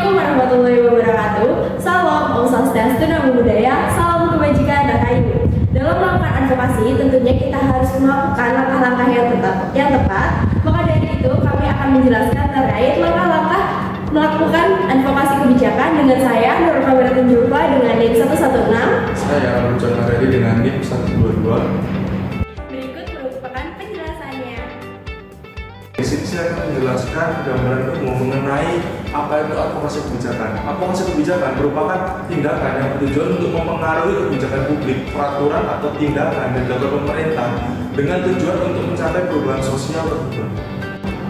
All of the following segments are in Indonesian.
Assalamualaikum warahmatullahi wabarakatuh. Salam Om Swastiastu, Namo Buddhaya, salam kebajikan Rahayu. Dalam melakukan advokasi, tentunya kita harus melakukan langkah-langkah yang tepat. Maka dari itu, kami akan menjelaskan terkait langkah-langkah melakukan advokasi kebijakan dengan saya, Nur Prawira Julfa dengan NIM 116. Saya Rujan Maredi dengan NIM 122. Berikut merupakan penjelasannya. Di sini saya akan menjelaskan gambaran umum mengenai apa itu advokasi kebijakan. Advokasi kebijakan merupakan tindakan yang bertujuan untuk mempengaruhi kebijakan publik, peraturan atau tindakan yang dilakukan pemerintah dengan tujuan untuk mencapai perubahan sosial tertentu.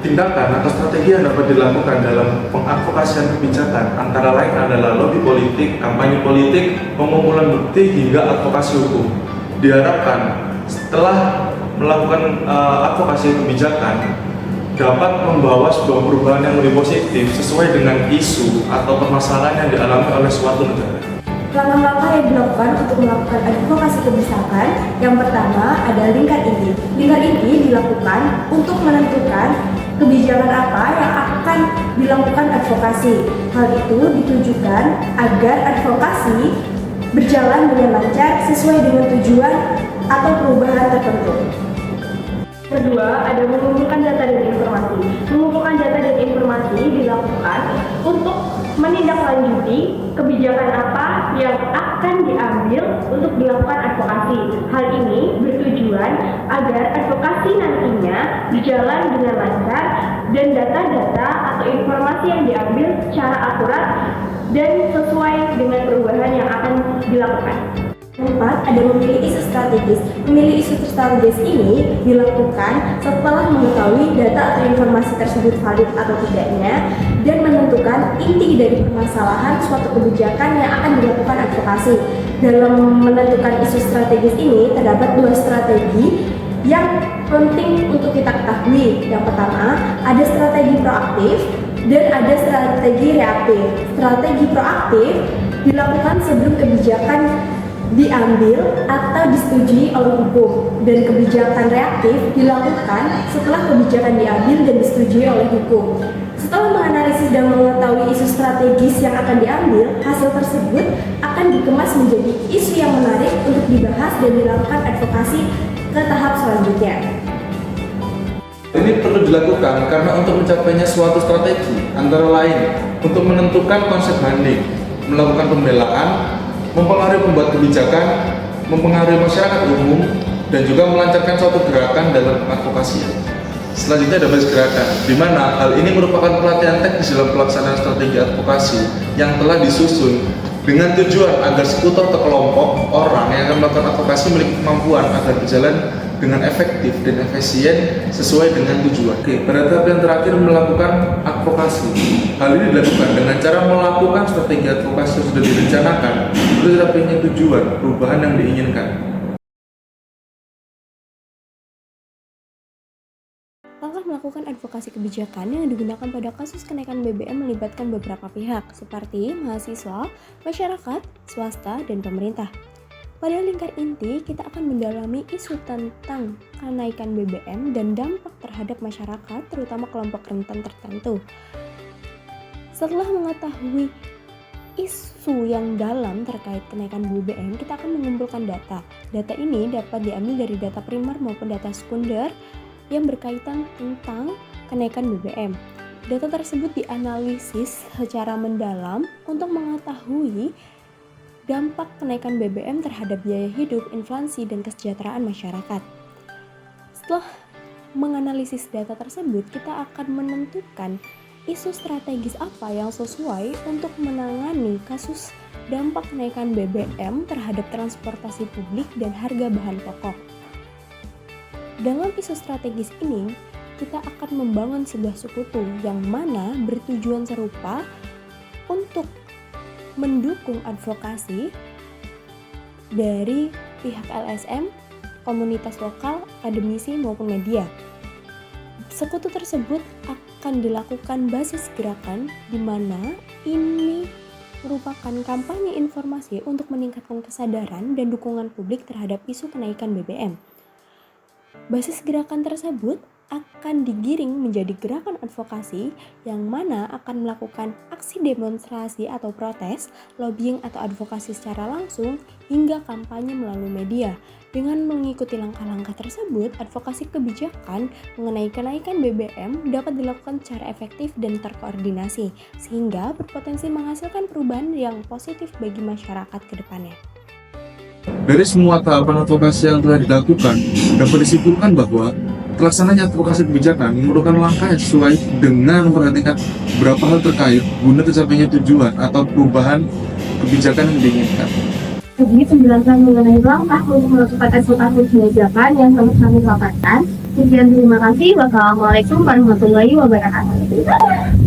Tindakan atau strategi yang dapat dilakukan dalam pengadvokasian kebijakan antara lain adalah lobby politik, kampanye politik, pengumpulan bukti, hingga advokasi hukum. Diharapkan setelah melakukan advokasi kebijakan dapat membawa sebuah perubahan yang lebih positif sesuai dengan isu atau permasalahan yang dialami oleh suatu negara. Langkah-langkah yang dilakukan untuk melakukan advokasi kebijakan, yang pertama ada lingkar inti. Lingkar inti dilakukan untuk menentukan kebijakan apa yang akan dilakukan advokasi. Hal itu ditujukan agar advokasi berjalan dengan lancar sesuai dengan tujuan atau perubahan tertentu. Kedua, ada mengumpulkan data dan informasi. Mengumpulkan data dan informasi dilakukan untuk menindaklanjuti kebijakan apa yang akan diambil untuk dilakukan advokasi. Hal ini bertujuan agar advokasi nantinya berjalan dengan lancar dan data-data atau informasi yang diambil secara akurat dan sesuai dengan perubahan yang akan dilakukan. Keempat, ada memilih isu strategis. Memilih isu strategis ini dilakukan setelah mengetahui data atau informasi tersebut valid atau tidaknya dan menentukan inti dari permasalahan suatu kebijakan yang akan dilakukan advokasi. Dalam menentukan isu strategis ini terdapat dua strategi yang penting untuk kita ketahui. Yang pertama, ada strategi proaktif dan ada strategi reaktif. Strategi proaktif dilakukan sebelum kebijakan diambil atau disetujui oleh hukum, dan kebijakan reaktif dilakukan setelah kebijakan diambil dan disetujui oleh hukum. Setelah menganalisis dan mengetahui isu strategis yang akan diambil, hasil tersebut akan dikemas menjadi isu yang menarik untuk dibahas dan dilakukan advokasi ke tahap selanjutnya. Ini perlu dilakukan karena untuk mencapainya suatu strategi antara lain untuk menentukan konsep banding, melakukan pembelaan, mempengaruhi pembuat kebijakan, mempengaruhi masyarakat umum, dan juga melancarkan suatu gerakan dalam advokasi. Selanjutnya ada basis gerakan, di mana hal ini merupakan pelatihan teknis dalam pelaksanaan strategi advokasi yang telah disusun dengan tujuan agar sekutu atau kelompok orang yang akan melakukan advokasi memiliki kemampuan agar berjalan dengan efektif dan efisien sesuai dengan tujuan. Oke, pada tahap yang terakhir melakukan advokasi. Hal ini dilakukan dengan cara melakukan strategi advokasi yang sudah direncanakan untuk tercapainya tujuan perubahan yang diinginkan. Langkah melakukan advokasi kebijakan yang digunakan pada kasus kenaikan BBM melibatkan beberapa pihak seperti mahasiswa, masyarakat, swasta, dan pemerintah. Pada lingkar inti, kita akan mendalami isu tentang kenaikan BBM dan dampak terhadap masyarakat, terutama kelompok rentan tertentu. Setelah mengetahui isu yang dalam terkait kenaikan BBM, kita akan mengumpulkan data. Data ini dapat diambil dari data primer maupun data sekunder yang berkaitan tentang kenaikan BBM. Data tersebut dianalisis secara mendalam untuk mengetahui dampak kenaikan BBM terhadap biaya hidup, inflasi, dan kesejahteraan masyarakat. Setelah menganalisis data tersebut, kita akan menentukan isu strategis apa yang sesuai untuk menangani kasus dampak kenaikan BBM terhadap transportasi publik dan harga bahan pokok. Dalam isu strategis ini, kita akan membangun sebuah sekutu yang mana bertujuan serupa untuk mendukung advokasi dari pihak LSM, komunitas lokal, akademisi, maupun media. Sekutu tersebut akan dilakukan basis gerakan di mana ini merupakan kampanye informasi untuk meningkatkan kesadaran dan dukungan publik terhadap isu kenaikan BBM. Basis gerakan tersebut akan digiring menjadi gerakan advokasi yang mana akan melakukan aksi demonstrasi atau protes, lobbying atau advokasi secara langsung, hingga kampanye melalui media. Dengan mengikuti langkah-langkah tersebut, advokasi kebijakan mengenai kenaikan BBM dapat dilakukan secara efektif dan terkoordinasi, sehingga berpotensi menghasilkan perubahan yang positif bagi masyarakat ke depannya. Dari semua tahapan advokasi yang telah dilakukan, dapat disimpulkan bahwa pelaksanaan advokasi kebijakan merupakan langkah yang sesuai dengan memperhatikan beberapa hal terkait guna tercapainya tujuan atau perubahan kebijakan yang diinginkan. Jadi penjelasan mengenai langkah untuk melakukan advokasi kebijakan yang telah kami paparkan. Sekian, terima kasih. Wassalamualaikum warahmatullahi wabarakatuh.